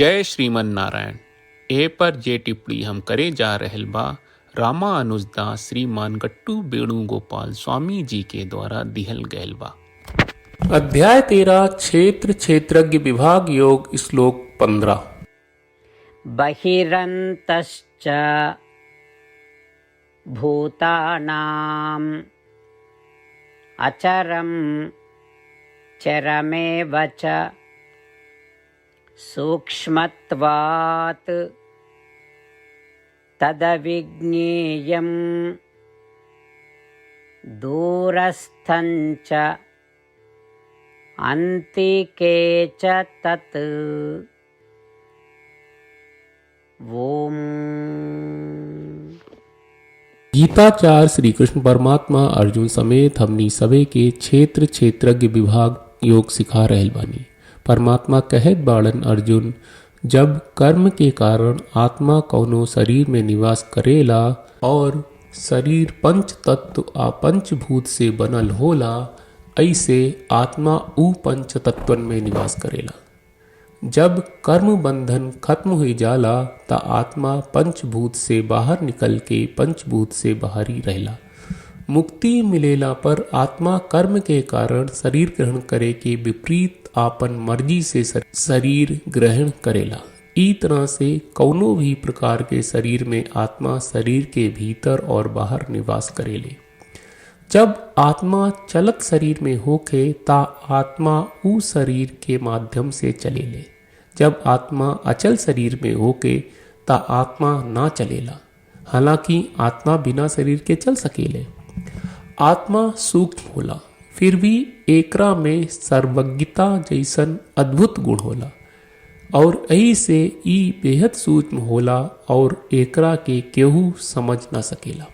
जय श्रीमन नारायण। ए पर जे टिप्पणी हम करे जा रहल बा रामानुजदास श्रीमान गट्टू वेणुगोपाल स्वामी जी के द्वारा दिहल गयल बा। अध्याय 13 क्षेत्र क्षेत्रज्ञ विभाग योग श्लोक 15। बहिरन्तश्च भूतानाम् अचरं चरमेव च सूक्ष्मत्वात् तदविज्ञेयं दूरस्थञ्च अन्तिके च तत्। ओम। गीताचार्य श्री कृष्ण परमात्मा अर्जुन समेत हमनी सबे के क्षेत्र क्षेत्रज्ञ विभाग योग सिखा रहल बानी। परमात्मा कहत बाड़न, अर्जुन, जब कर्म के कारण आत्मा कौनो शरीर में निवास करेला और शरीर पंच तत्व आ पंचभूत से बनल होला, ऐसे आत्मा ऊ पंच तत्वन में निवास करेला। जब कर्म बंधन खत्म हो जाला त आत्मा पंचभूत से बाहर निकल के पंचभूत से बाहर ही रहला। मुक्ति मिलेला पर आत्मा कर्म के कारण शरीर ग्रहण करे के विपरीत आपन मर्जी से शरीर ग्रहण करेला। ई तरह से कौनो भी प्रकार के शरीर में आत्मा शरीर के भीतर और बाहर निवास करेले। जब आत्मा चलत शरीर में होके ता आत्मा ऊ शरीर के माध्यम से चलेले। जब आत्मा अचल शरीर में होके ता आत्मा ना चलेला। हालांकि आत्मा बिना शरीर के चल सकेले। आत्मा सूक्ष्म होला, फिर भी एकरा में सर्वज्ञता जैसन अद्भुत गुण होला और यही से ई बेहद सूक्ष्म होला और एकरा के केहू समझ ना सकेला।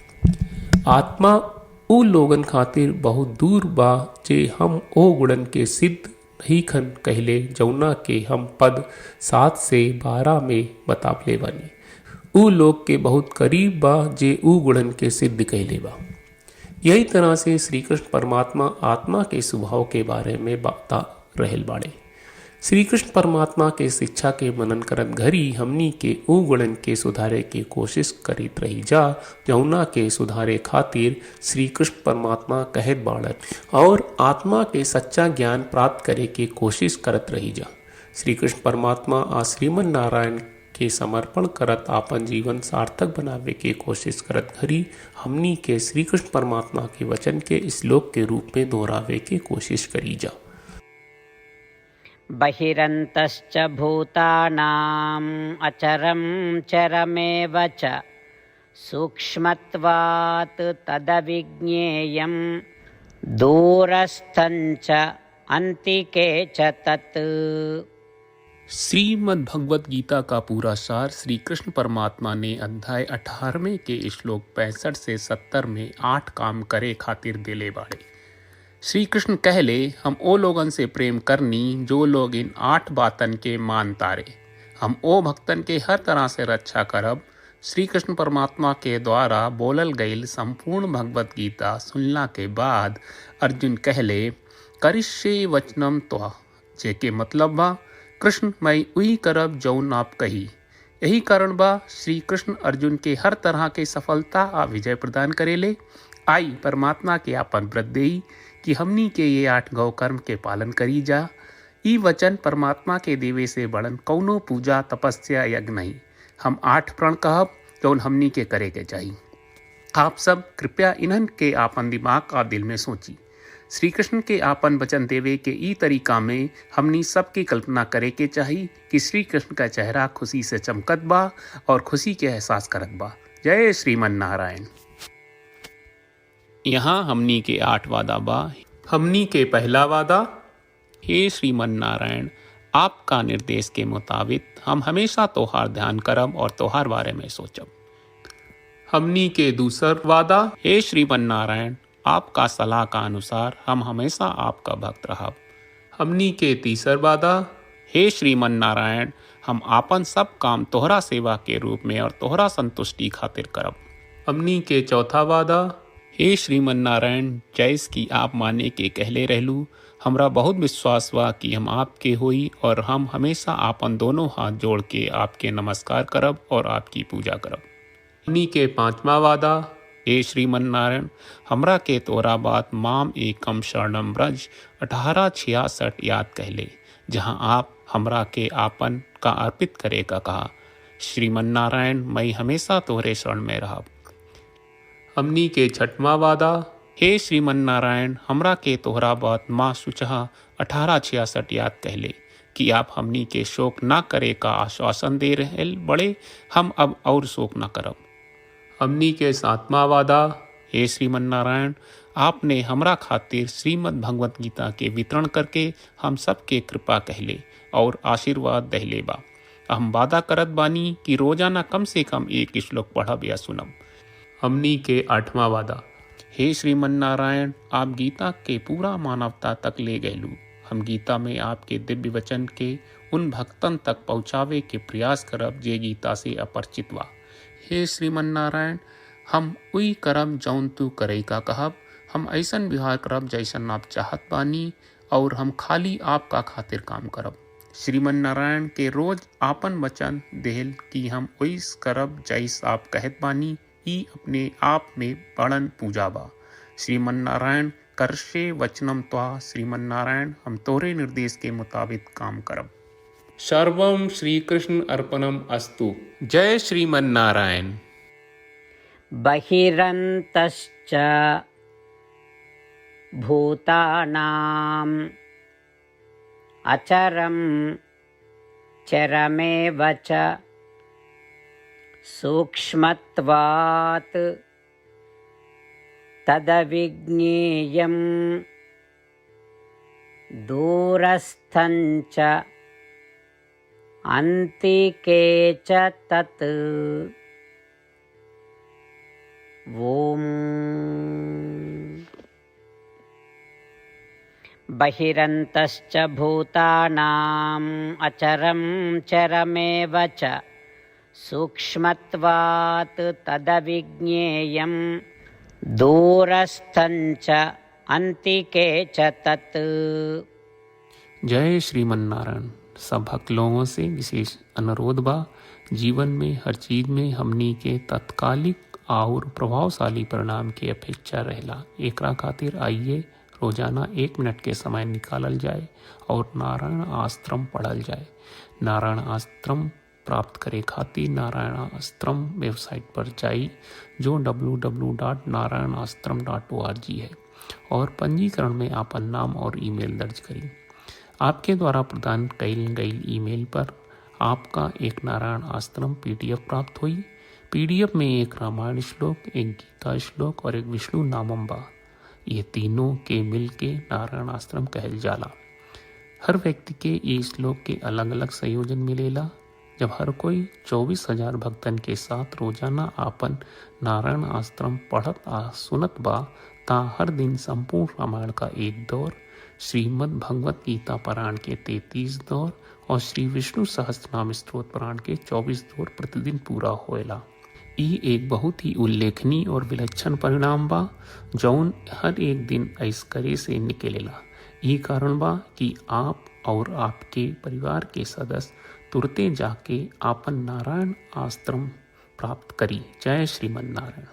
आत्मा उ लोगन खातिर बहुत दूर बा जे हम ओ गुणन के सिद्ध नहीं खन कहले, जौना के हम पद 7 से 12 में बतावले बानी। उ लोग के बहुत करीब बा जे उ गुणन के सिद्ध कहले बा। यही तरह से श्री कृष्ण परमात्मा आत्मा के स्वभाव के बारे में बता रहल बाड़े। श्री कृष्ण परमात्मा के शिक्षा के मनन करत घरी हमनी के ऊ गुणन के सुधारे के कोशिश करीत रही जा, जौना के सुधारे खातिर श्री कृष्ण परमात्मा कहत बाड़न और आत्मा के सच्चा ज्ञान प्राप्त करे के कोशिश करत रही जा। श्री कृष्ण परमात्मा आ श्रीमन नारायण के समर्पण करत आपन जीवन सार्थक बनावे के कोशिश करत घरी हमनी के श्री कृष्ण परमात्मा के वचन के श्लोक के रूप में दोहरावे के कोशिश करी जा। बहिरन्तश्च भूतानाम् अचरं चरमेव च सूक्ष्मत्वात् तदविज्ञेयं दूरस्थञ्च अन्तिके च तत्। श्रीमद् भगवत गीता का पूरा सार श्री कृष्ण परमात्मा ने अध्याय 18वें के श्लोक 65 से 70 में 8 काम करे खातिर देले बाड़े। श्री कृष्ण कहले, हम ओ लोगन से प्रेम करनी जो लोग इन 8 बातन के मान तारे। हम ओ भक्तन के हर तरह से रक्षा करब। श्री कृष्ण परमात्मा के द्वारा बोलल गईल संपूर्ण भगवत गीता सुनला के बाद अर्जुन कहले, करिष्ये वचनम त्वा, जेके मतलब बा, कृष्ण मैं उही करब जौन आप कही। यही कारण बा श्री कृष्ण अर्जुन के हर तरह के सफलता आ विजय प्रदान करेले। आई परमात्मा के आपन व्रत देई कि हमनी के ये 8 गौ कर्म के पालन करी जा। ई वचन परमात्मा के देवे से बड़न कौनो पूजा तपस्या यज्ञ नहीं। हम 8 प्रण कहब जौन हमनी के करे के चाहिए। आप सब कृपया इन्हन के आपन दिमाग और दिल में सोची। श्री कृष्ण के आपन वचन देवे के ई तरीका में हमनी सबकी कल्पना करे के चाहिए कि श्री कृष्ण का चेहरा खुशी से चमकत बा और खुशी के एहसास करत बा। जय श्रीमन नारायण। यहाँ हमनी के 8 वादा बा। हमनी के पहला वादा, हे श्रीमन नारायण, आपका निर्देश के मुताबिक हम हमेशा तोहार ध्यान करब और तोहार बारे में सोचब। हमनी के दूसरा वादा, हे श्रीमन नारायण, आपका सलाह का अनुसार हम हमेशा आपका भक्त रहब। हमनी के तीसरा वादा, हे श्रीमन नारायण, हम आपन सब काम तोहरा सेवा के रूप में और तोहरा संतुष्टि खातिर करब। हमनी के चौथा वादा, हे श्रीमन नारायण, जैस की आप माने के कहले रहलू, हमरा बहुत विश्वास बा कि हम आपके होई और हम हमेशा आपन दोनों हाथ जोड़ के आपके नमस्कार करब और आपकी पूजा करब। हमनी के पांचवा वादा। हे श्रीमन नारायण, हमरा के तोरा बात माम एकम शरणम ब्रज 1866 याद कहले, जहाँ आप हमरा के आपन का अर्पित करे का कहा। श्रीमन नारायण, मैं हमेशा तोहरे शरण में रहब। हमनी के छठवा वादा। हे श्रीमन नारायण, हमरा के तोहरा बात माँ सुचहा 1866 याद कहले कि आप हमनी के शोक ना करे का आश्वासन दे रहे बड़े, हम अब और शोक ना करब। हमनी के सातवां वादा। हे श्रीमन नारायण, आपने हमरा खातिर श्रीमद् भगवत गीता के वितरण करके हम सबके कृपा कहले और आशीर्वाद दहले बा। हम वादा करत बानी कि रोजाना कम से कम एक श्लोक पढ़ब या सुनब। हमनी के आठवां वादा। हे श्रीमन नारायण, आप गीता के पूरा मानवता तक ले गयलू। हम गीता में आपके दिव्य वचन के उन भक्तन तक पहुँचावे के प्रयास करब जे गीता से अपरिचित बा। हे श्रीमन नारायण, हम उई करब जौन तू करे का कहब। हम ऐसन व्यवहार करब जैसन आप चाहत बानी और हम खाली आपका खातिर काम करब। श्रीमन नारायण के रोज आपन वचन देहल कि हम ओइस करब जैस आप कहत बानी, ई अपने आप में बड़न पूजा बा। श्रीमन नारायण, करशे वचनम त्वा। श्रीमन नारायण, हम तोरे निर्देश के मुताबिक काम करब। सर्वम श्री कृष्ण अर्पणम अस्तु। जय श्रीमन नारायण। बहिरन्तश्च भूतानाम् अचरं चरमेव च सूक्ष्मत्वात् तदविज्ञेयं दूरस्थं च अन्तिके च तत्। ओम। बहिरन्तश्च भूतानाम् अचरं चरमेव च सूक्ष्मत्वात् तदविज्ञेयं दूरस्थं च अन्तिके च तत्। जय श्रीमन नारायण। सब भक्त लोगों से विशेष अनुरोध बा, जीवन में हर चीज में हमनी के तत्कालिक और प्रभावशाली परिणाम की अपेक्षा रहेला। एकरा खातिर आइए रोजाना 1 मिनट के समय निकालल जाए और नारायण आश्रम पढ़ल जाए। नारायण आश्रम प्राप्त करे खातिर नारायण आश्रम वेबसाइट पर जाई, जो www.narayanashram.org है, और पंजीकरण में आपन नाम और ईमेल दर्ज करी। आपके द्वारा प्रदान कईल गई ईमेल पर आपका एक नारायण आश्रम PDF प्राप्त हुई। PDF में एक रामायण श्लोक, एक गीता श्लोक और एक विष्णु नामम बा। ये तीनों के मिल के नारायण आश्रम कहल जाला। हर व्यक्ति के ये श्लोक के अलग अलग संयोजन मिलेला। जब हर कोई 24,000 भक्तन के साथ रोजाना आपन नारायण आश्रम पढ़त आ सुनत बा, ता हर दिन संपूर्ण रामायण का 1 दौर, श्रीमद् भगवत गीता पारायण के 33 दौर और श्री विष्णु सहस्त्रनाम स्तोत्र पारायण के 24 दौर प्रतिदिन पूरा होएला। ई एक बहुत ही उल्लेखनीय और विलक्षण परिणाम बा, जौन हर एक दिन ऐस करे से निकलेला। ई कारण बा कि आप और आपके परिवार के सदस्य तुरते जाके आपन नारायण आश्रम प्राप्त करी। जय श्रीमन नारायण।